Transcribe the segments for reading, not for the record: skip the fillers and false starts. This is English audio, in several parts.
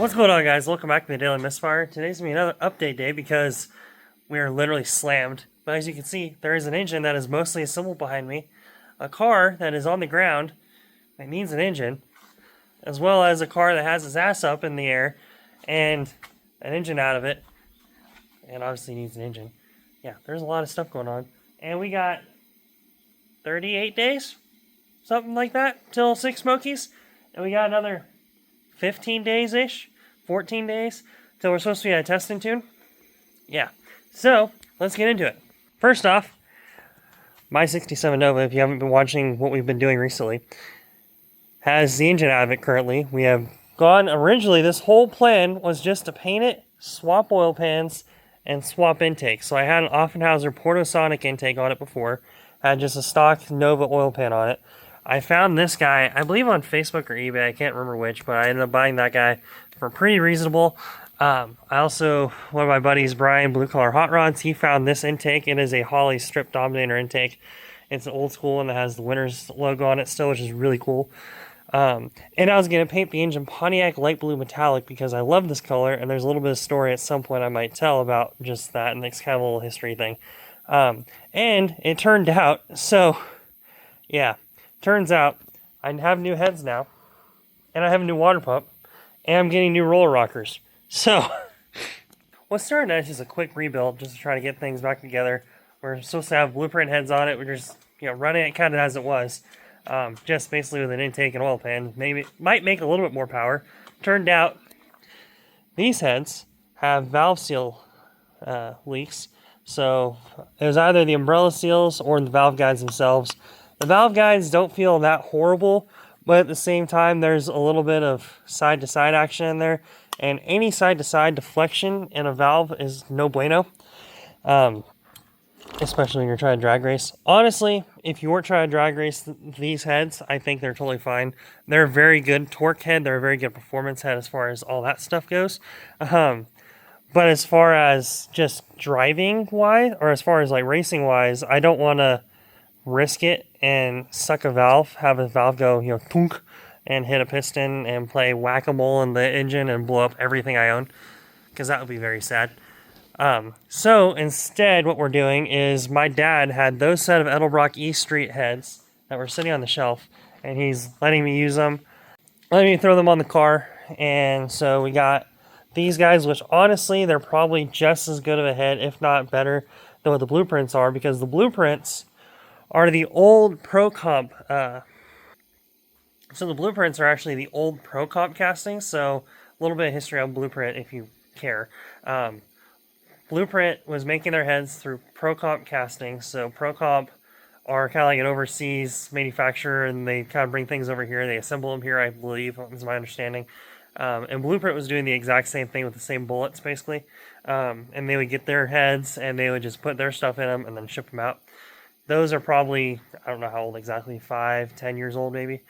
What's going on, guys? Welcome back to the Daily Misfire. Today's going to be another update day because we are literally slammed. But as you can see, there is an engine that is mostly assembled behind me, a car that is on the ground that needs an engine, as well as a car that has its ass up in the air and an engine out of it, and obviously needs an engine. Yeah, there's a lot of stuff going on. And we got 38 days, something like that, till 6 Smokies. And we got another 15 days-ish, 14 days, till we're supposed to be at a testing tune. Yeah, so let's get into it. First off, my 67 Nova, if you haven't been watching what we've been doing recently, has the engine out of it currently. We have gone, originally this whole plan was just to paint it, swap oil pans, and swap intake. So I had an Offenhauser Portosonic intake on it before, had just a stock Nova oil pan on it. I found this guy, I believe on Facebook or eBay, I can't remember which, but I ended up buying that guy for pretty reasonable. I also, one of my buddies, Brian, Blue Collar Hot Rods, he found this intake. It is a Holley Strip Dominator intake. It's an old school one that has the Winners logo on it still, which is really cool. And I was going to paint the engine Pontiac Light Blue Metallic because I love this color, and there's a little bit of story at some point I might tell about just that, and it's kind of a little history thing. And it turned out, so, yeah. Turns out, I have new heads now, and I have a new water pump, and I'm getting new roller rockers. So, what's starting out is just a quick rebuild, just to try to get things back together. We're supposed to have blueprint heads on it. We're just, running it kind of as it was. Just basically with an intake and oil pan. Maybe, might make a little bit more power. Turned out, these heads have valve seal leaks. So, it was either the umbrella seals or the valve guides themselves. The valve guides don't feel that horrible, but at the same time, there's a little bit of side-to-side action in there, and any side-to-side deflection in a valve is no bueno, especially when you're trying to drag race. Honestly, if you weren't trying to drag race these heads, I think they're totally fine. They're a very good torque head. They're a very good performance head as far as all that stuff goes. But as far as just driving-wise, or as far as like racing-wise, I don't want to risk it and suck a valve, have a valve go, thunk, and hit a piston and play whack-a-mole in the engine and blow up everything I own, because that would be very sad. So instead, what we're doing is my dad had those set of Edelbrock E Street heads that were sitting on the shelf, and he's letting me use them, letting me throw them on the car, and so we got these guys, which honestly, they're probably just as good of a head, if not better, than what the blueprints are, because the blueprints are the old Pro Comp. So the blueprints are actually the old Pro Comp castings. So a little bit of history on Blueprint if you care. Blueprint was making their heads through Pro Comp castings. So Pro Comp are kind of like an overseas manufacturer, and they kind of bring things over here. They assemble them here, I believe, is my understanding. And Blueprint was doing the exact same thing with the same bullets, basically. And they would get their heads, and they would just put their stuff in them and then ship them out. Those are probably, I don't know how old exactly, 5-10 years old maybe.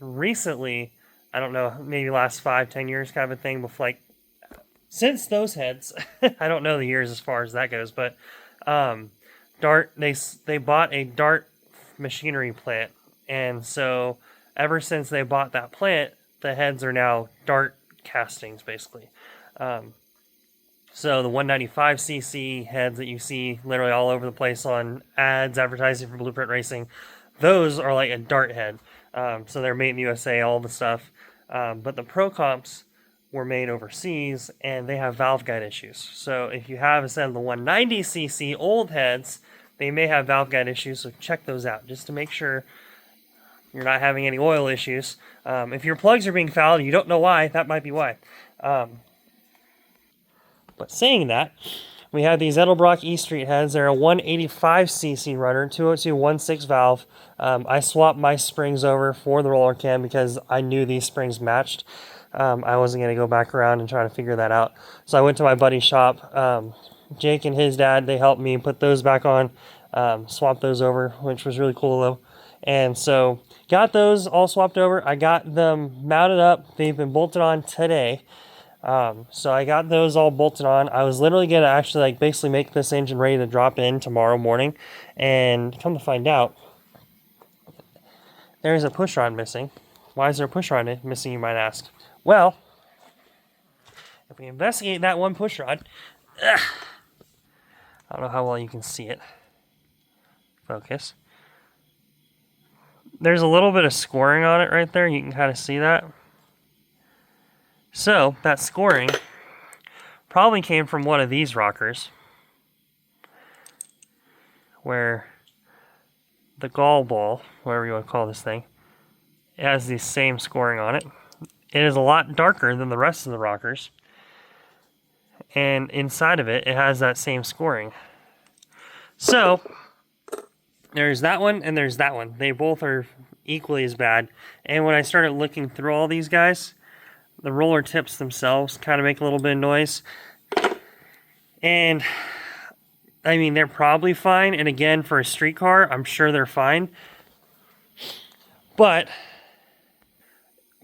Recently, I don't know, maybe last 5-10 years kind of a thing, with like, since those heads, I don't know the years as far as that goes, but Dart, they bought a Dart machinery plant, and so ever since they bought that plant, the heads are now Dart castings, basically. So the 195cc heads that you see literally all over the place on ads advertising for Blueprint Racing, those are like a Dart head. So they're made in the USA, all the stuff. But the Pro Comps were made overseas, and they have valve guide issues. So if you have a set of the 190cc old heads, they may have valve guide issues, so check those out just to make sure you're not having any oil issues. If your plugs are being fouled and you don't know why, that might be why. But saying that, we have these Edelbrock E Street heads. They're a 185cc runner, 202-16 valve. I swapped my springs over for the roller cam because I knew these springs matched. I wasn't going to go back around and try to figure that out. So I went to my buddy's shop. Jake and his dad, they helped me put those back on, swap those over, which was really cool though. And so got those all swapped over. I got them mounted up. They've been bolted on today. So I got those all bolted on. I was literally going to actually basically make this engine ready to drop in tomorrow morning, and come to find out, there's a push rod missing. Why is there a push rod missing, you might ask? Well, if we investigate that one push rod, I don't know how well you can see it. Focus. There's a little bit of scoring on it right there. You can kind of see that. So, that scoring probably came from one of these rockers, where the gall ball, whatever you want to call this thing, it has the same scoring on it. It is a lot darker than the rest of the rockers, and inside of it, it has that same scoring. So, there's that one and there's that one. They both are equally as bad. And when I started looking through all these guys, the roller tips themselves kind of make a little bit of noise. And, I mean, they're probably fine. And again, for a street car, I'm sure they're fine. But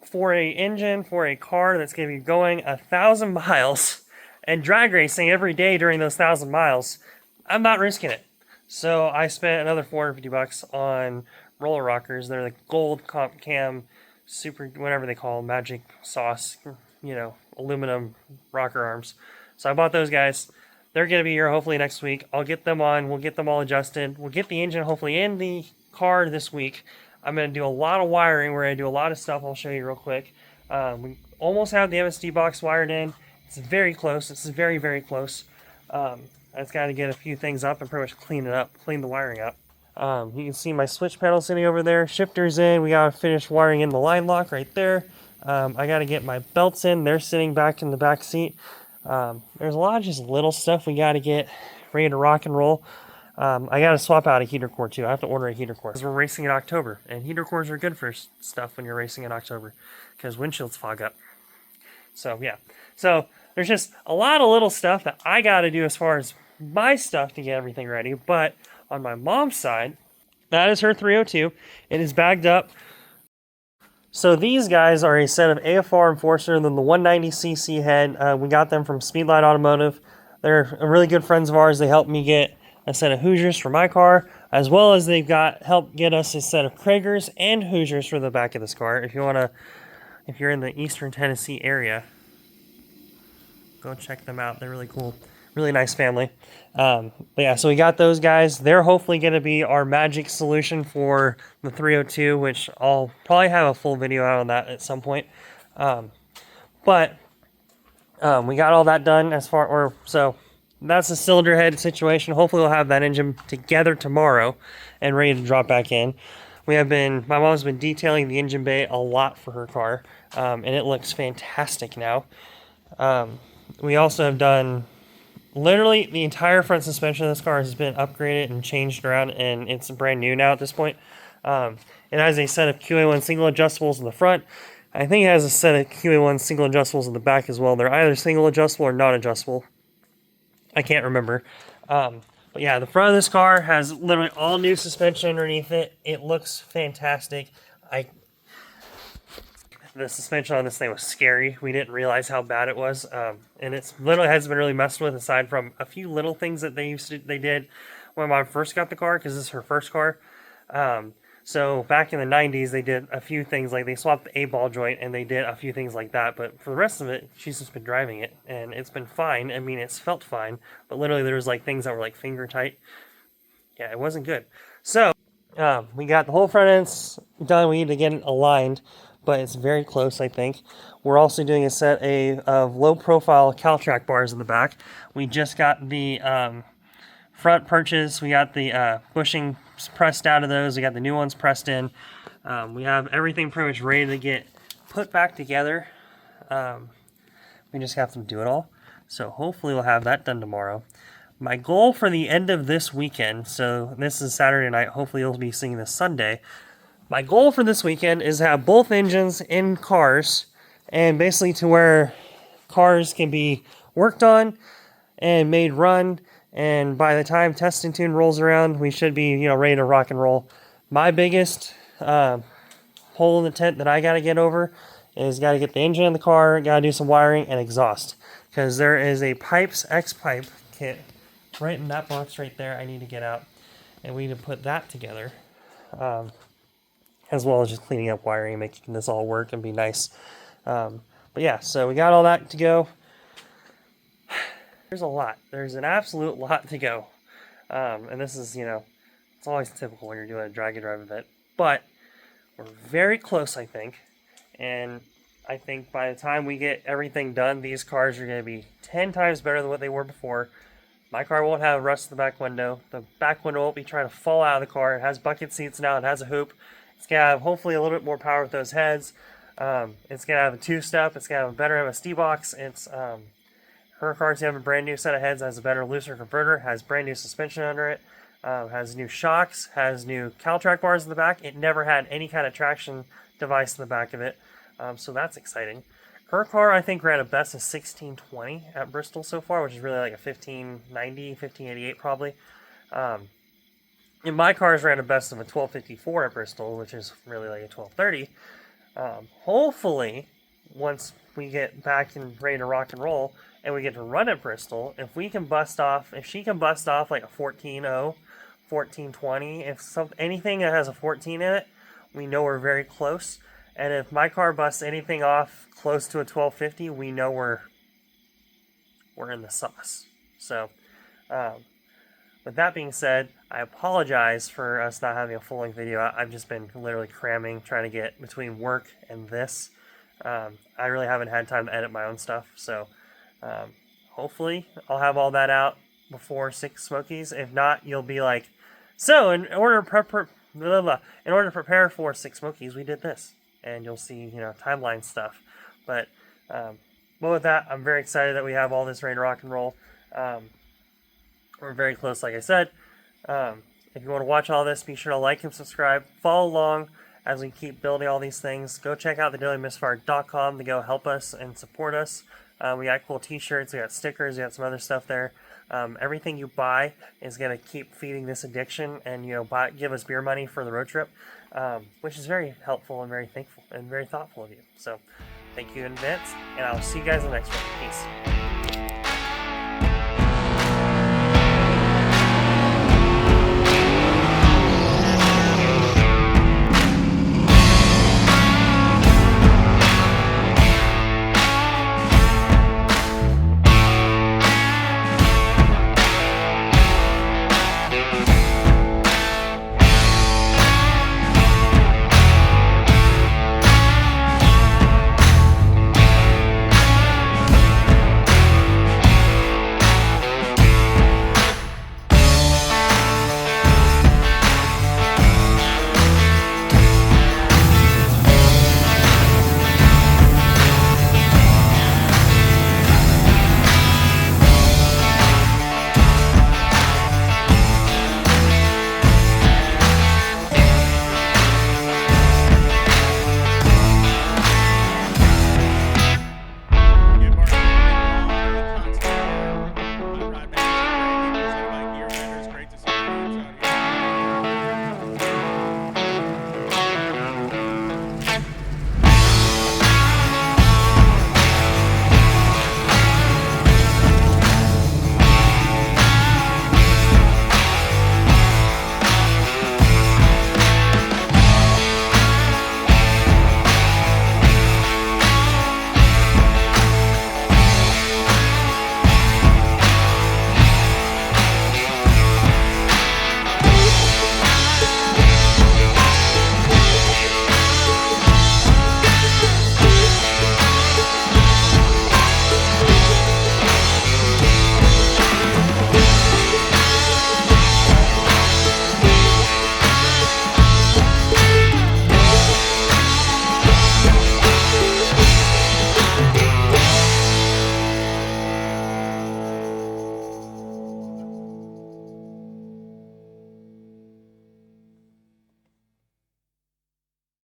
for a engine, for a car that's going to be going 1,000 miles and drag racing every day during those 1,000 miles, I'm not risking it. So I spent another $450 on roller rockers. They're the gold comp cam, super, whatever they call them, magic sauce, you know, aluminum rocker arms. So I bought those guys. They're going to be here hopefully next week. I'll get them on. We'll get them all adjusted. We'll get the engine hopefully in the car this week. I'm going to do a lot of wiring. We're going to do a lot of stuff. I'll show you real quick. We almost have the MSD box wired in. It's very close. It's very, very close. I just got to get a few things up and pretty much clean it up, clean the wiring up. You can see my switch panel sitting over there. Shifter's in. We got to finish wiring in the line lock right there. I got to get my belts in. They're sitting back in the back seat. There's a lot of just little stuff we got to get ready to rock and roll. I got to swap out a heater core too. I have to order a heater core because we're racing in October, and heater cores are good for stuff when you're racing in October because windshields fog up. So yeah, so there's just a lot of little stuff that I got to do as far as my stuff to get everything ready. But on my mom's side, that is her 302. It is bagged up. So these guys are a set of AFR Enforcer than the 190cc head. We got them from Speedlight Automotive. They're really good friends of ours. They helped me get a set of Hoosiers for my car, as well as they've helped get us a set of Kragers and Hoosiers for the back of this car. If you're in the Eastern Tennessee area, go check them out. They're really cool. Really nice family. But yeah, so we got those guys. They're hopefully going to be our magic solution for the 302, which I'll probably have a full video out on that at some point. But we got all that done so that's the cylinder head situation. Hopefully we'll have that engine together tomorrow and ready to drop back in. My mom's been detailing the engine bay a lot for her car, and it looks fantastic now. We also have done literally the entire front suspension of this car has been upgraded and changed around, and it's brand new now at this point. It has a set of QA1 single adjustables in the front. I think it has a set of QA1 single adjustables in the back as well. They're either single adjustable or not adjustable. I can't remember. But yeah, the front of this car has literally all new suspension underneath it. It looks fantastic. The suspension on this thing was scary. We didn't realize how bad it was. And it's literally hasn't been really messed with aside from a few little things that they did when Mom first got the car, because this is her first car. So back in the 90s, they did a few things, like they swapped the A-ball joint and they did a few things like that. But for the rest of it, she's just been driving it and it's been fine. I mean, it's felt fine, but literally there was like things that were like finger tight. Yeah, it wasn't good. So we got the whole front ends done. We need to get it aligned, but it's very close, I think. We're also doing a set of low-profile Caltrack bars in the back. We just got the front perches. We got the bushing pressed out of those. We got the new ones pressed in. We have everything pretty much ready to get put back together. We just have to do it all. So hopefully we'll have that done tomorrow. My goal for the end of this weekend, so this is Saturday night, hopefully you'll be seeing this Sunday. My goal for this weekend is to have both engines in cars, and basically to where cars can be worked on and made run, and by the time Test and Tune rolls around, we should be ready to rock and roll. My biggest hole in the tent that I got to get over is got to get the engine in the car, got to do some wiring and exhaust, because there is a Pipes X-Pipe kit right in that box right there I need to get out, and we need to put that together. As well as just cleaning up wiring and making this all work and be nice. But yeah, so we got all that to go. There's a lot. There's an absolute lot to go. And this is, you know, it's always typical when you're doing a drag and drive event. But we're very close, I think. And I think by the time we get everything done, these cars are going to be 10 times better than what they were before. My car won't have rust in the back window. The back window won't be trying to fall out of the car. It has bucket seats now. It has a hoop. It's going to have hopefully a little bit more power with those heads. It's going to have a two-step. It's going to have a better MSD box. Her car's going to have a brand new set of heads. Has a better looser converter. Has brand new suspension under it. Has new shocks. Has new CalTrack bars in the back. It never had any kind of traction device in the back of it. So that's exciting. Her car, I think, ran a best of 1620 at Bristol so far, which is really like a 1590, 1588 probably. And my car's ran a best of a 1254 at Bristol, which is really like a 1230. Hopefully, once we get back and ready to rock and roll, and we get to run at Bristol, if she can bust off like a 14.0, 1420, anything that has a 14 in it, we know we're very close. And if my car busts anything off close to a 1250, we know we're in the sauce. So, with that being said, I apologize for us not having a full-length video. I've just been literally cramming, trying to get between work and this. I really haven't had time to edit my own stuff, so hopefully I'll have all that out before 6 Smokies. If not, you'll be like, so in order to prepare for 6 Smokies, we did this. And you'll see, you know, timeline stuff. But with that, I'm very excited that we have all this ready to rock and roll. We're very close, like I said. If you want to watch all this, be sure to like and subscribe. Follow along as we keep building all these things. Go check out thedailymisfire.com to go help us and support us. We got cool t-shirts, we got stickers, we got some other stuff there. Everything you buy is going to keep feeding this addiction and, you know, give us beer money for the road trip, which is very helpful and very thankful and very thoughtful of you. So thank you in advance, and I'll see you guys in the next one. Peace.